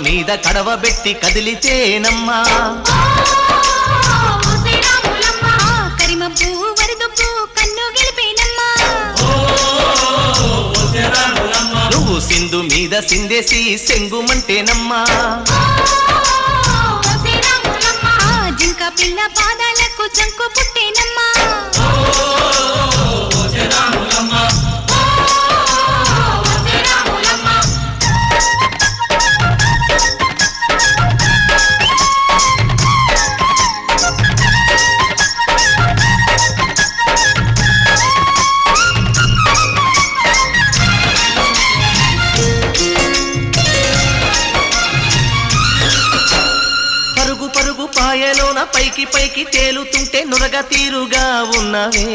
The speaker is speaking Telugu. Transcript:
మీద కడవబెట్టి కదిలితేనమ్మా కరిమబ్బు వరదబ్బు కన్ను గెలిపేనమ్మా నువ్వు సింధు మీద సిందేసి సెంగుమంటేనమ్మా జింక పిల్ల పాదాలకు జంకు పుట్టేనమ్మా పరుగు పరుగు పాయలోన పైకి పైకి తేలుతుంటే నురగ తీరుగా ఉన్నవే